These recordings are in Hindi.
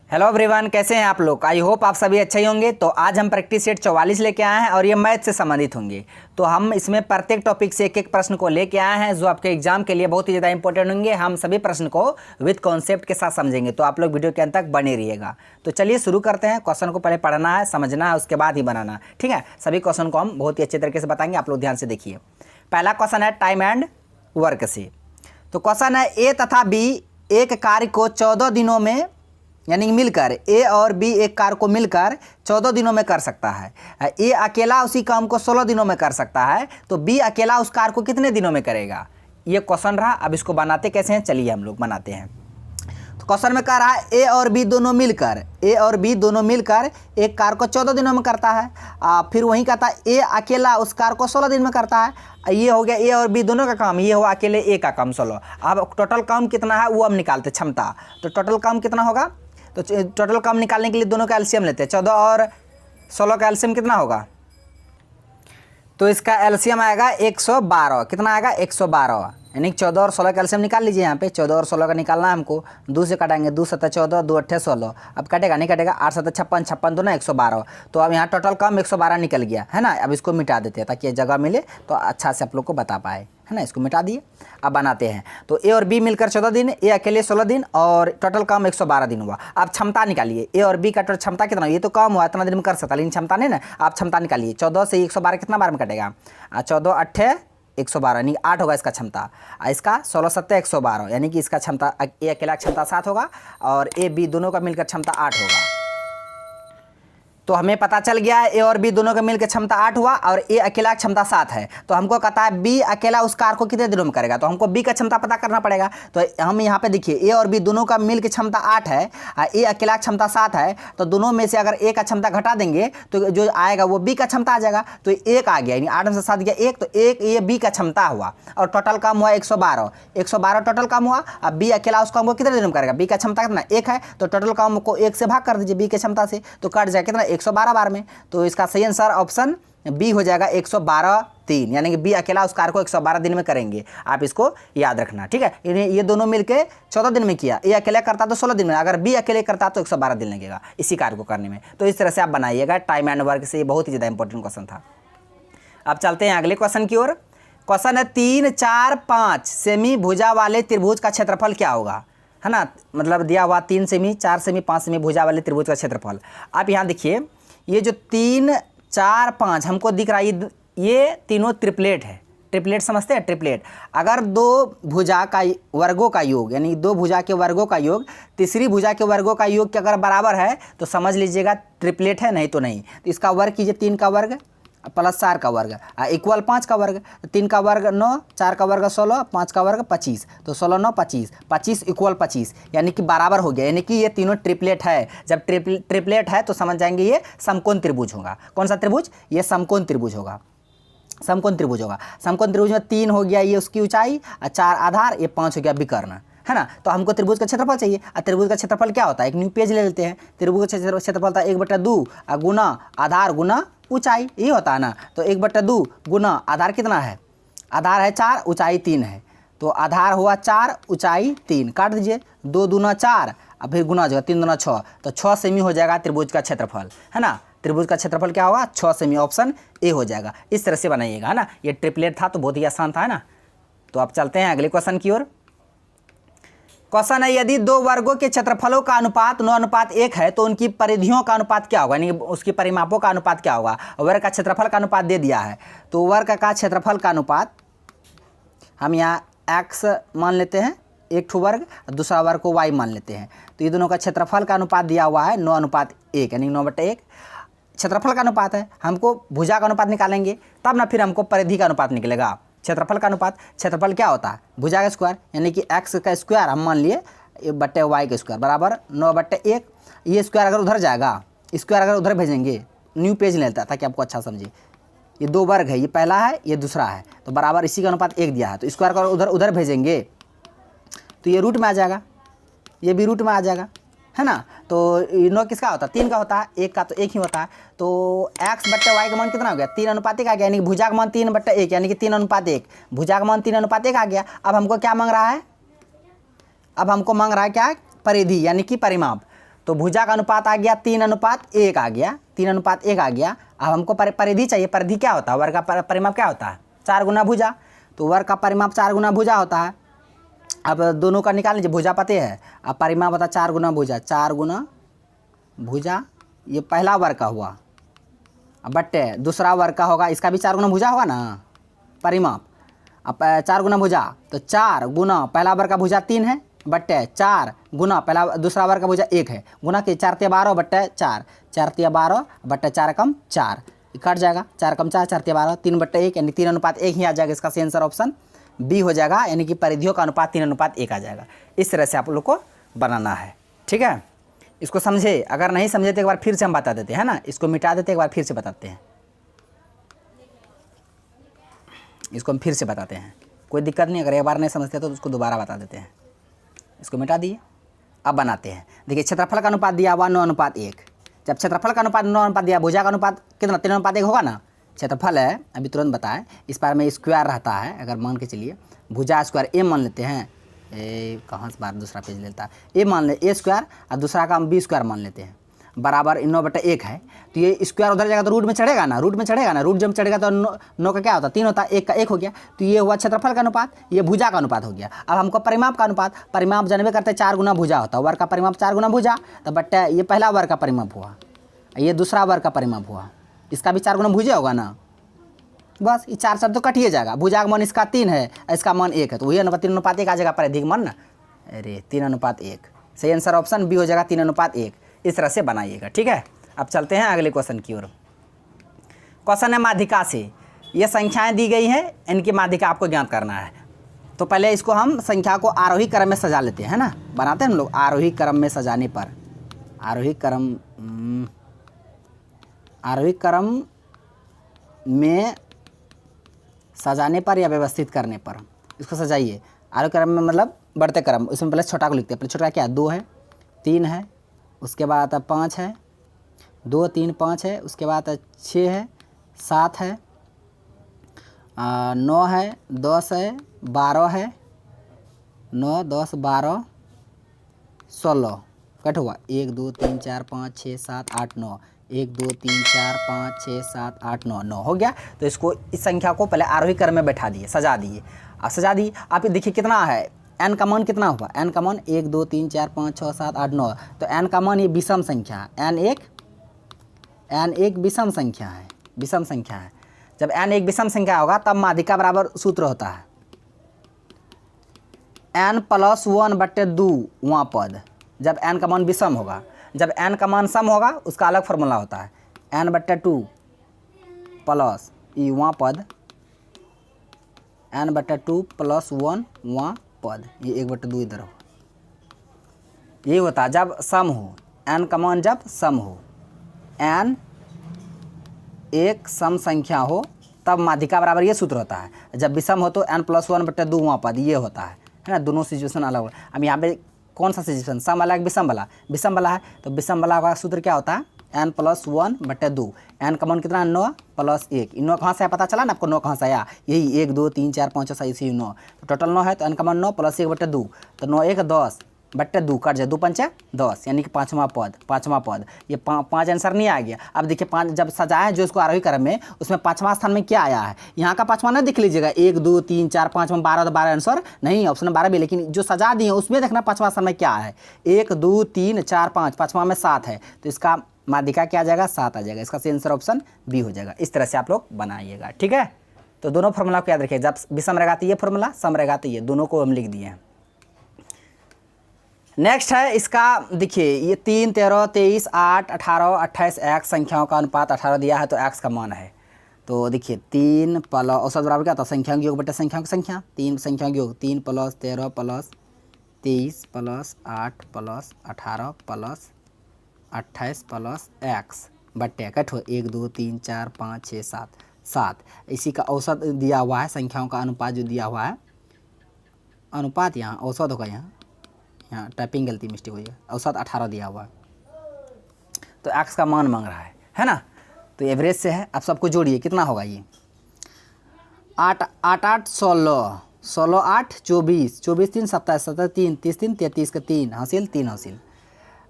हेलो एवरीवन, कैसे हैं आप लोग। आई होप आप सभी अच्छे ही होंगे। तो आज हम प्रैक्टिस सेट 44 लेके आए हैं और ये मैथ से संबंधित होंगे। तो हम इसमें प्रत्येक टॉपिक से एक एक प्रश्न को लेके आए हैं जो आपके एग्जाम के लिए बहुत ही ज़्यादा इंपॉर्टेंट होंगे। हम सभी प्रश्न को विद कॉन्सेप्ट के साथ समझेंगे, तो आप लोग वीडियो के अंत तक बने रहिएगा। तो चलिए शुरू करते हैं। क्वेश्चन को पहले पढ़ना है, समझना है, उसके बाद ही बनाना, ठीक है। सभी क्वेश्चन को हम बहुत ही अच्छे तरीके से बताएंगे, आप लोग ध्यान से देखिए। पहला क्वेश्चन है टाइम एंड वर्क से। तो क्वेश्चन है ए तथा बी एक कार्य को 14 दिनों में यानी मिलकर ए और बी एक कार्य को मिलकर 14 दिनों में कर सकता है। ए अकेला उसी काम को 16 दिनों में कर सकता है, तो बी अकेला उस कार्य को कितने दिनों में करेगा। ये क्वेश्चन रहा। अब इसको बनाते कैसे हैं, चलिए हम लोग बनाते हैं। तो क्वेश्चन में कह रहा है ए और बी दोनों मिलकर एक कार्य को 14 दिनों में करता है। फिर वहीं कहता है ए अकेला उस कार्य को 16 दिन में करता है। ये हो गया ए और बी दोनों का काम, ये हुआ अकेले ए का काम 16। अब टोटल काम कितना है वो हम निकालते, क्षमता। तो टोटल काम कितना होगा, तो टोटल काम निकालने के लिए दोनों का एलसीएम लेते हैं। 14 और 16 का एलसीएम कितना होगा, तो इसका एलसीएम आएगा 112। कितना आएगा, 112। यानी 14 और 16 का एलसीएम निकाल लीजिए। यहाँ पे 14 और 16 का निकालना है हमको। 2 से काटेंगे, 2 7 14, 2 8 16। अब कटेगा नहीं कटेगा, 8 7 56, 56 2 112। तो अब यहाँ टोटल काम 112 निकल गया है ना। अब इसको मिटा देते हैं ताकि ये जगह मिले तो अच्छा से आप लोग को बता पाए, है ना। इसको मिटा दिए। अब बनाते हैं। तो ए और बी मिलकर 14 दिन, ए अकेले 16 दिन और टोटल काम 112 दिन हुआ। अब क्षमता निकालिए। ए और बी का टोटल क्षमता कितना, ये तो काम हुआ इतना दिन में कर सकता, लेकिन क्षमता नहीं ना। आप क्षमता निकालिए। 14 से 112 कितना बार में कटेगा, 14 8 112 यानी 8 होगा इसका क्षमता। इसका 16 7 112 यानी कि इसका क्षमता ए अकेला क्षमता 7 होगा और ए बी दोनों का मिलकर क्षमता 8 होगा। तो हमें पता चल गया है ए और बी दोनों का मिलकर क्षमता 8 हुआ और ए अकेला क्षमता 7 है। तो हमको कहता है बी अकेला उस कार्य को कितने दिनों में करेगा, तो हमको बी का क्षमता पता करना पड़ेगा। तो हम यहाँ पे देखिए ए और बी दोनों का मिलकर क्षमता 8 है, ए अकेला क्षमता 7 है। तो दोनों में से अगर ए का क्षमता घटा देंगे तो जो आएगा वो बी का क्षमता आ जाएगा। तो 1 आ गया, यानी 8 में से 7 गया 1, तो 1 ये बी का क्षमता हुआ और टोटल काम हुआ 112 टोटल काम हुआ। अब बी अकेला उस काम को कितने दिनों में करेगा, बी का क्षमता कितना 1 है, तो टोटल काम को 1 से भाग कर दीजिए बी के क्षमता से, तो कट जाए कितना 112 बार में। तो इसका सही आंसर ऑप्शन बी हो जाएगा 112 3, यानी कि बी अकेला उस कार्य को 112 दिन में करेंगे। आप इसको याद रखना, ठीक है। ये दोनों मिलके 14 दिन में किया, ये अकेला करता तो 16 दिन में, अगर बी अकेले करता तो 112 दिन लगेगा इसी कार्य को करने में। तो इस तरह से आप बनाइएगा टाइम एंड वर्क से। ये बहुत ही ज़्यादा इंपॉर्टेंट क्वेश्चन था। अब चलते हैं अगले क्वेश्चन की ओर। क्वेश्चन है 3 4 5 सेमी भुजा वाले त्रिभुज का क्षेत्रफल क्या होगा, है ना। मतलब दिया हुआ 3 सेमी 4 सेमी 5 सेमी भुजा वाले त्रिभुज का क्षेत्रफल। आप यहाँ देखिए, ये जो 3 4 5 हमको दिख रहा है, ये तीनों ट्रिपलेट है। ट्रिपलेट समझते हैं, ट्रिपलेट। अगर 2 भुजा का वर्गों का योग, यानी 2 भुजा के वर्गों का योग तीसरी भुजा के वर्गों का योग के अगर बराबर है तो समझ लीजिएगा ट्रिपलेट है, नहीं तो नहीं। तो इसका वर्ग कीजिए, 3 का वर्ग प्लस 4 का वर्ग इक्वल 5 का वर्ग। 3 का वर्ग 9, 4 का वर्ग 16, 5 का वर्ग 25, तो 16 9 25, 25 इक्वल 25 यानी कि बराबर हो गया। यानी कि ये तीनों ट्रिपलेट है। जब ट्रिपलेट है तो समझ जाएंगे ये समकोण त्रिभुज होगा। कौन सा त्रिभुज, ये समकोण त्रिभुज होगा। समकोण त्रिभुज होगा। समकोण त्रिभुज में 3 हो गया ये उसकी ऊंचाई, 4 आधार, ये 5 हो गया विकर्ण, है ना। तो हमको त्रिभुज का क्षेत्रफल चाहिए। त्रिभुज का क्षेत्रफल क्या होता है, एक न्यू पेज ले लेते हैं। त्रिभुज का क्षेत्रफल होता है 1/2 गुना आधार गुना ऊंचाई, ये होता है ना। तो 1/2 गुना आधार कितना है, आधार है 4, ऊंचाई 3 है। तो आधार हुआ 4, ऊंचाई 3, काट दीजिए। 2 दूना 4, अब फिर गुना जो 3 दूना 6, तो 6 सेमी हो जाएगा त्रिभुज का क्षेत्रफल, है ना। त्रिभुज का क्षेत्रफल क्या होगा, 6 सेमी, ऑप्शन ए हो जाएगा। इस तरह से बनाइएगा, है ना। ये ट्रिपलेट था तो बहुत ही आसान था, है ना। तो आप चलते हैं अगले क्वेश्चन की ओर। क्वेश्चन है यदि 2 वर्गों के क्षेत्रफलों का अनुपात 9:1 है तो उनकी परिधियों का अनुपात क्या होगा, यानी उसकी परिमापों का अनुपात क्या होगा। वर्ग का क्षेत्रफल का अनुपात दे दिया है, तो वर्ग का क्षेत्रफल का अनुपात हम यहाँ x मान लेते हैं, एक ठो वर्ग, दूसरा वर्ग को y मान लेते हैं। तो ये दोनों का क्षेत्रफल का अनुपात दिया हुआ है 9:1, यानी 9/1 क्षेत्रफल का अनुपात है। हमको भुजा का अनुपात निकालेंगे तब ना फिर हमको परिधि का अनुपात निकलेगा। क्षेत्रफल का अनुपात, क्षेत्रफल क्या होता है, भुजा का स्क्वायर, यानी कि x का स्क्वायर हम मान लिए बट्टे y का स्क्वायर बराबर 9/1। ये स्क्वायर अगर उधर जाएगा, स्क्वायर अगर उधर भेजेंगे, न्यू पेज लेता ताकि आपको अच्छा समझे। ये 2 वर्ग है, ये पहला है ये दूसरा है, तो बराबर इसी का अनुपात 1 दिया है। तो स्क्वायर का उधर भेजेंगे तो ये रूट में आ जाएगा, ये भी रूट में आ जाएगा, है ना। तो 9 किसका होता है, 3 का होता है, 1 का तो 1 ही होता है। तो x/y का मान कितना हो गया, 3:1 आ गया, यानी कि भुजा का मान 3/1 यानी कि 3:1। भुजा का मान 3:1 आ गया। अब हमको क्या मांग रहा है, अब हमको मांग रहा है क्या, परिधि यानी कि परिमाप। तो भुजा का अनुपात आ गया 3:1 आ गया, 3:1 आ गया। अब हमको परिधि चाहिए। परिधि क्या होता है? वर्ग का परिमाप क्या होता है? 4 गुना भुजा। तो वर्ग का परिमाप 4 गुना भुजा होता है। अब दोनों का निकाल लीजिए, भुजा पते है, अब परिमाप होता है 4 गुना भुजा, 4 गुना भुजा, ये पहला वर्ग का हुआ। अब बट्टे दूसरा वर्ग का होगा, इसका भी 4 गुना भुजा होगा ना परिमाप। अब 4 गुना भुजा, तो 4 गुना पहला वर्ग का भुजा 3 है, बट्टे 4 गुना पहला दूसरा वर्ग का भुजा 1 है, गुना के 4 तिया 12 बट्टे 4, 4 तिया 12 बट्टे 4 कम 4, कट जाएगा, 4 कम 4, 4 तिया 12, 3/1 यानी 3:1 ही आ जाएगा। इसका सही आंसर ऑप्शन बी हो जाएगा, यानी कि परिधियों का अनुपात 3:1 आ जाएगा। इस तरह से आप लोग को बनाना है, ठीक है। इसको समझे, अगर नहीं समझे तो एक बार फिर से हम बता देते हैं ना, इसको मिटा देते, एक बार फिर से बताते हैं, इसको हम फिर से बताते हैं, कोई दिक्कत नहीं। अगर एक बार नहीं समझते तो उसको दोबारा बता देते हैं। इसको मिटा दिए, अब बनाते हैं। देखिए क्षेत्रफल का अनुपात दिया हुआ 9:1। जब क्षेत्रफल का अनुपात 9:1 दिया, भुजा का अनुपात कितना 3:1 होगा ना। क्षेत्रफल है, अभी तुरंत बताएं, इस बार में स्क्वायर रहता है। अगर मान के चलिए भुजा स्क्वायर ए मान लेते हैं, ए कहाँ से बार दूसरा पेज लेता है, ए मान ले ए स्क्वायर और दूसरा का हम बी स्क्वायर मान लेते हैं, बराबर 9/1 है। तो ये स्क्वायर उधर जाएगा तो रूट में चढ़ेगा ना, रूट में चढ़ेगा ना, रूट जब चढ़ेगा तो 9 का क्या होता है 3 होता है, 1 का 1 हो गया। तो ये हुआ क्षेत्रफल का अनुपात, ये भुजा का अनुपात हो गया। अब हमको परिमाप का अनुपात, परिमाप जानबे करते 4 गुना भुजा होता है, वर्ग का परिमाप 4 गुना भुजा, तो बट्टा ये पहला वर्ग का परिमाप हुआ, ये दूसरा वर्ग का परिमाप हुआ, इसका भी 4 गुना भुजा होगा ना। बस ये 4 तो कटिए जाएगा। भुजा का मान इसका 3 है, इसका मान 1 है, तो वही 3:1 आ जाएगा परिधि का मान ना। अरे 3:1, सही आंसर ऑप्शन बी हो जाएगा 3:1। इस तरह से बनाइएगा, ठीक है। अब चलते हैं अगले क्वेश्चन की ओर। क्वेश्चन है माध्यिका से, ये संख्याएं दी गई हैं, इनकी माध्यिका आपको ज्ञात करना है। तो पहले इसको हम संख्या को आरोही क्रम में सजा लेते हैं, है ना, बनाते हैं हम लोग। आरोही क्रम में सजाने पर, आरोही क्रम में सजाने पर या व्यवस्थित करने पर इसको सजाइए। आरोही क्रम में मतलब बढ़ते क्रम, इसमें पहले छोटा को लिखते हैं। पहले छोटा क्या है, 2 है, 3 है, उसके बाद 5 है, 2 3 5 है, उसके बाद 6 है, 7 है, 9 है, 10 है, 12 है, 9 10 12 16 कट हुआ। 1 2 3 4 5 6 7 8 9, 1 2 3 4 5 6 7 8 9 9 हो गया। तो इसको, इस संख्या को पहले आरोही क्रम में बैठा दिए, सजा दिए। अब सजा दी, आप देखिए कितना है, n का मान कितना हुआ, n का मान 1 2 3 4 5 6 7 8 9। तो n का मान ये विषम संख्या है, n एक विषम संख्या है, विषम संख्या है। जब n एक विषम संख्या होगा तब माध्यिका बराबर सूत्र होता है n + 1/2 वां पद, जब n का मान विषम होगा। जब n का मान सम होगा उसका अलग फॉर्मूला होता है, n/2 प्लस ई वां पद, n/2 + 1 वां पद, ये 1/2 इधर हो। ये होता है जब सम हो, n का मान जब सम हो, n एक सम संख्या हो तब माध्यिका बराबर ये सूत्र होता है। जब विषम हो तो n + 1/2 वां पद, ये होता है ना। दोनों सिचुएशन अलग हो। अब यहाँ पे कौन सा सिचुएशन, सम वाला विषम वाला, विषम वाला है, तो विषम वाला का सूत्र क्या होता है, n + 1/2। n का मान कितना, 9 + 1, 9 कहाँ से पता चला ना आपको, 9 कहाँ से आया, यही 1 2 3 4 5 6 7 9, तो टोटल 9 है। तो n का मान 9 + 1/2, तो 9 1 10/2 कट जाए, 2 5 10, यानी कि पाँचवा पद। ये 5 आंसर नहीं आ गया। अब देखिए 5 जब सजाएं जो इसको आरोही क्रम में, उसमें 5वां स्थान में क्या आया है, यहाँ का 5वां ना देख लीजिएगा, 1 2 3 4 5 में 12, तो 12 आंसर नहीं, ऑप्शन 12 भी। लेकिन जो सजा दिए उसमें देखना 5वां स्थान में क्या है, 1 2 3 4 5, 5वां में 7 है, तो इसका माध्यिका क्या आ जाएगा, 7 आ जाएगा। इसका सही आंसर ऑप्शन बी हो जाएगा। इस तरह से आप लोग बनाइएगा, ठीक है। तो दोनों फॉर्मूला को याद रखिए, जब विषम रहेगा तो ये फॉर्मूला, सम रहेगा तो ये, दोनों को हम लिख दिए हैं। नेक्स्ट है इसका, देखिए ये 3 13 23 8 18 28 x संख्याओं का अनुपात 18 दिया है, तो x का मान है। तो देखिए 3 + औसत बराबर क्या था, संख्याओं के योग बटे संख्याओं की संख्या, 3 संख्याओं के योग, 3 + 13 + 23 + 8 + 18 + 28 + x बटे कट हो 1 2 3 4 5 6 7 7। इसी का औसत दिया हुआ है, संख्याओं का अनुपात जो दिया हुआ है, अनुपात यहाँ औसत होगा, यहाँ टाइपिंग गलती मिस्टेक हुई है, औसत 18 दिया हुआ है, तो x का मान मांग रहा है ना। तो एवरेज से है, आप सबको जोड़िए, कितना होगा ये, 8 8 8 16 16 8 24 24 3 27 27 3 30 3 33 का 3 हासिल 3 हासिल।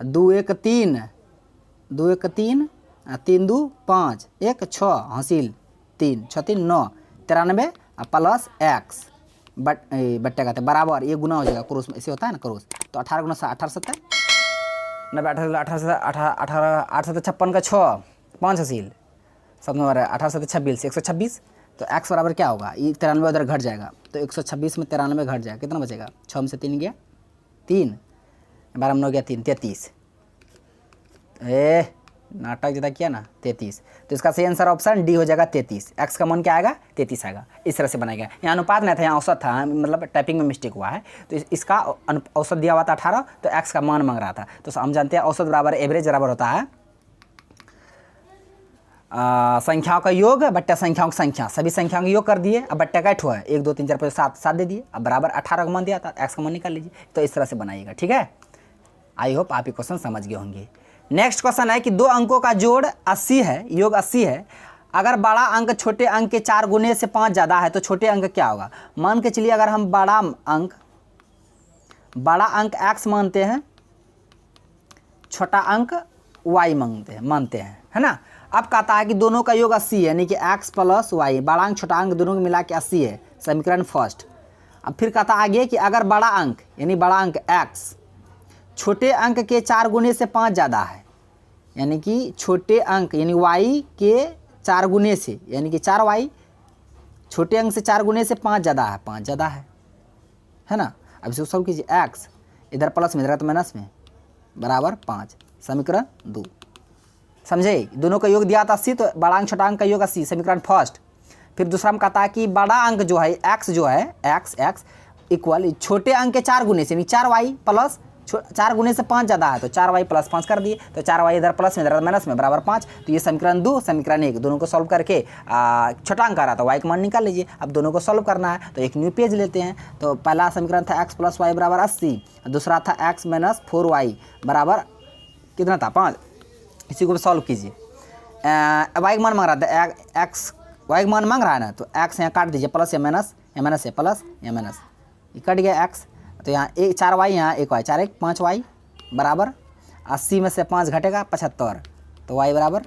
2 1 3, 2 1 3, 3 2 5, 1 6 हासिल 3 6 3 9, 93 प्लस एक्स बट्टे कहते हैं बराबर, ये गुना हो जाएगा क्रोस में, ऐसे होता है ना क्रोस। तो 18 गुना 18 7 90 18 8 7 56 का 6 5 हासिल सब नंबर है 18 7 26 126। तो x बराबर क्या होगा, ये 93 उधर घट जाएगा, तो 126 में 93 घट जाएगा, कितना बचेगा 6 में से 3 गया 3, 12 में 9 गया 3, 33। नाटक ज़्यादा किया ना 33। तो इसका सही आंसर ऑप्शन डी हो जाएगा 33। x का मान क्या आएगा 33 आएगा। इस तरह से बनाएगा। यहाँ अनुपात नहीं था, यहाँ औसत था, मतलब टाइपिंग में मिस्टेक हुआ है। तो इसका औसत दिया हुआ था 18, तो x का मान मांग रहा था। तो हम जानते हैं औसत बराबर एवरेज बराबर होता है संख्याओं का योग बट्टा संख्याओं की संख्या। सभी संख्याओं का योग कर दिए, अब बट्टा का हुआ है 1 2 3 4 5 7 7 दे दिए, अब बराबर 18 का मान दिया था, x का मान निकाल लीजिए। तो इस तरह से बनाइएगा, ठीक है। आई होप आप ये क्वेश्चन समझ गए होंगे। नेक्स्ट क्वेश्चन है कि 2 अंकों का जोड़ 80 है, योग 80 है। अगर बड़ा अंक छोटे अंक के 4 गुने से 5 ज़्यादा है तो छोटे अंक क्या होगा। मान के चलिए अगर हम बड़ा अंक x मानते हैं, छोटा अंक y मानते हैं, है ना। अब कहता है कि दोनों का योग 80 है, यानी कि x प्लस y, बड़ा अंक छोटा अंक दोनों को मिला के 80 है, समीकरण फर्स्ट। अब फिर कहता आगे कि अगर बड़ा अंक यानी बड़ा अंक x छोटे अंक के 4 गुने से 5 ज़्यादा है, यानी कि छोटे अंक यानी y के 4 गुने से, यानी कि 4y छोटे अंक से 4 गुने से 5 ज़्यादा है, 5 ज़्यादा है ना। अब इसको सॉल्व कीजिए, x इधर प्लस में इधर तो माइनस में बराबर 5, समीकरण 2। समझे, दोनों का योग दिया था 80, तो बड़ा अंक छोटा अंक का योग 80, समीकरण फर्स्ट। फिर दूसरा में कहता है कि बड़ा अंक जो है x जो है x इक्वल छोटे अंक के 4 गुने से, यानी 4y प्लस 4 गुने से 5 ज़्यादा है, तो 4y प्लस 5 कर दिए, तो 4y इधर प्लस में इधर माइनस में बराबर 5। तो ये समीकरण 2 समीकरण 1 दोनों को सॉल्व करके छोटा अंक आ रहा था y का मान निकाल लीजिए। अब दोनों को सॉल्व करना है, तो एक न्यू पेज लेते हैं। तो पहला समीकरण था x प्लस वाई बराबर 80, दूसरा था x माइनस 4y बराबर कितना था 5। इसी को सॉल्व कीजिए। y का मान मांग रहा था x, y का मान मांग रहा है ना, तो x यहाँ काट दीजिए, प्लस या माइनस है, प्लस या माइनस, ये कट गया x। तो यहाँ 4y यहाँ 1y, 4 1 5y बराबर 80 में से 5 घटेगा 75, तो y बराबर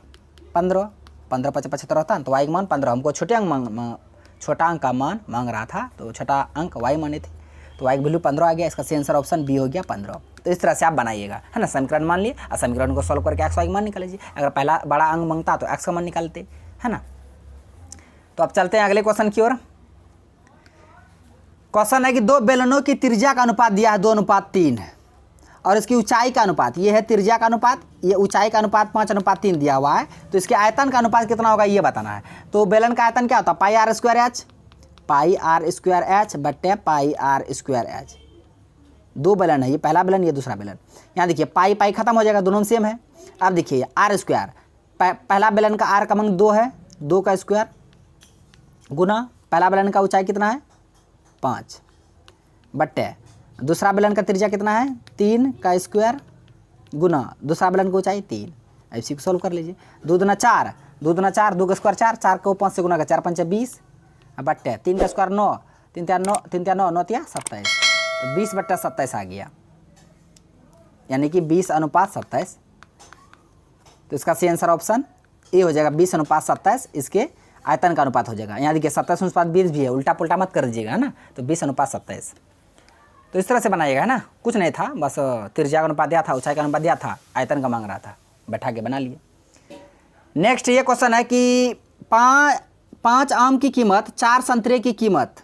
15 15 5 75 होता है, तो y का मान 15। हमको छोटे अंक छोटा अंक का मान मांग रहा था, तो छोटा अंक y माने थे, तो y की वैल्यू 15 आ गया। इसका सही आंसर ऑप्शन बी हो गया 15। तो इस तरह से आप बनाइएगा, है ना। समीकरण मान लिए और समीकरण को सॉल्व करके x y का मान निकाल लीजिए। अगर पहला बड़ा अंक मांगता तो x का मान निकालते, है ना। तो अब चलते हैं अगले क्वेश्चन की ओर। क्वेश्चन है कि 2 बेलनों की त्रिज्या का अनुपात दिया है 2:3 है, और इसकी ऊंचाई का अनुपात, ये है त्रिज्या का अनुपात, ये ऊंचाई का अनुपात 5:3 दिया हुआ है। तो इसके आयतन का अनुपात कितना होगा ये बताना है। तो बेलन का आयतन क्या होता है, पाई आर स्क्वायर एच बट्टे पाई आर स्क्वायर एच। 2 बेलन है, ये पहला बेलन ये दूसरा बेलन। यहाँ देखिए पाई पाई खत्म हो जाएगा, दोनों सेम है। अब देखिए आर स्क्वायर, पहला बेलन का आर का मान 2 है, 2 का स्क्वायर गुना पहला बेलन का ऊंचाई कितना है 5 बट्टे दूसरा बेलन का त्रिज्या कितना है 3 का स्क्वायर गुना दूसरा बेलन की ऊंचाई 3। अब इसी को सोल्व कर लीजिए। 2 दूना 4, 2 दूना 4, 2 का स्क्वायर 4, 4 को 5 से गुना का 4 5 20 बट्टे 3 का स्क्वायर 9, 3 3 9, 3 3 9 9 3 27, तो 20 बट्टा 27 आ गया, यानी कि 20:27। तो इसका सही आंसर ऑप्शन ए हो जाएगा 20:27। इसके आयतन का अनुपात हो जाएगा। यहाँ देखिए 27:20 भी है, उल्टा पुल्टा मत कर दीजिएगा, है ना। तो 20:27। तो इस तरह से बनाइएगा, है ना। कुछ नहीं था, बस त्रिज्या का अनुपात दिया था, ऊंचाई का अनुपात दिया था, आयतन का मांग रहा था, बैठा के बना लिए। नेक्स्ट ये क्वेश्चन है कि 5 आम की कीमत 4 संतरे की कीमत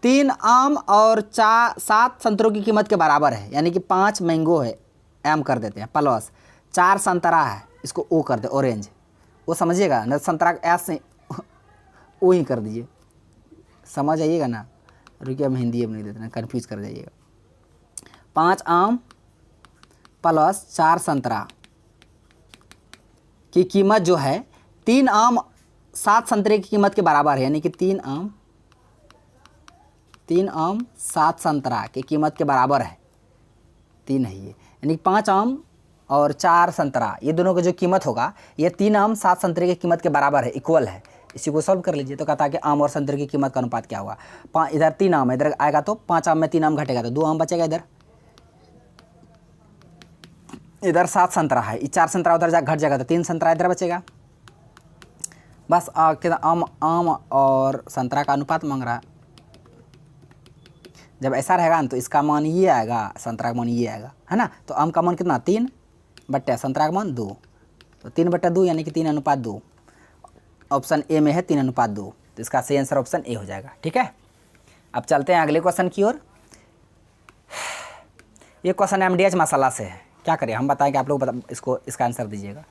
3 आम और 7 संतरों की कीमत के बराबर है, यानी कि 5 मैंगो है, एम कर देते हैं, प्लस 4 संतरा है, इसको ओ कर दे, ऑरेंज, वो समझिएगा ना, संतरा एस से ओ ही कर दीजिए, समझ आइएगा ना। रुकिए हम हिंदी अब नहीं देते ना, कन्फ्यूज कर जाइएगा। 5 आम प्लस 4 संतरा की कीमत जो है 3 आम 7 संतरे की कीमत के बराबर है, यानी कि 3 आम 7 संतरा की कीमत के बराबर है, 3 है ये, यानी 5 आम और 4 संतरा, ये दोनों का जो कीमत होगा ये 3 आम 7 संतरे की कीमत के बराबर है, इक्वल है। इसी को सॉल्व कर लीजिए। तो कहता है कि आम और संतरे की कीमत का अनुपात क्या होगा। इधर 3 आम इधर आएगा तो 5 आम में 3 आम घटेगा, तो 2 आम बचेगा इधर, इधर 7 संतरा है, 4 संतरा उधर जा घट जाएगा तो 3 संतरा इधर बचेगा। बस कितना आम और संतरा का अनुपात मांग रहा है। जब ऐसा रहेगा ना तो इसका मान ये आएगा, संतरा का मान ये आएगा, है ना। तो आम का मान कितना 3 बट्टे संतरा का मान 2, तो 3/2 यानी कि 3:2। ऑप्शन ए में है 3:2, तो इसका सही आंसर ऑप्शन ए हो जाएगा। ठीक है, अब चलते हैं अगले क्वेश्चन की ओर। ये क्वेश्चन MDH मसाला से है। क्या करें हम बताएं कि आप लोग इसका आंसर दीजिएगा।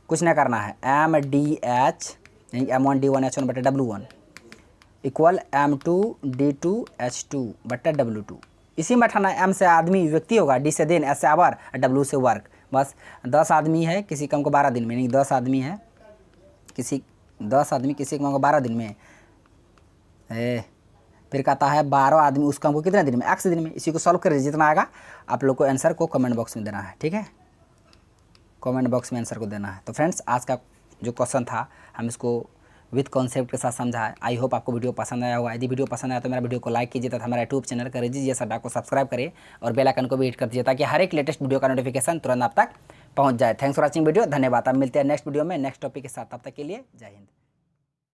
कुछ नहीं करना है, MDH यानी M1D1H1/W1 इक्वल M2D2H2/W2। इसी में हटाना, M से आदमी व्यक्ति होगा, D से दिन, S से आवर, W से वर्क। बस 10 आदमी है, किसी काम को 12 दिन में, यानी 10 आदमी है, 10 आदमी किसी काम को 12 दिन में, फिर कहता है 12 आदमी उस काम को कितने दिन में, x दिन में। इसी को सॉल्व कर जितना आएगा आप लोग को आंसर को कमेंट बॉक्स में देना है। ठीक है, कमेंट बॉक्स में आंसर को देना है। तो फ्रेंड्स, आज का जो क्वेश्चन था हम इसको विद कॉन्सेप्ट के साथ समझा है। आई होप आपको वीडियो पसंद आया होगा। यदि वीडियो पसंद आया तो मेरा वीडियो को लाइक कीजिए तथा हमारा यूट्यूब चैनल का रजिस्टर अड्डा को सब्सक्राइब करें और बेल आइकन को भी हिट कर दीजिए ताकि हर एक लेटेस्ट वीडियो का नोटिफिकेशन तुरंत आप तक पहुंच जाए। थैंक्स फॉर वॉचिंग वीडियो, धन्यवाद। अब मिलते हैं नेक्स्ट वीडियो में नेक्स्ट टॉपिक के साथ, तब तक के लिए जय हिंद।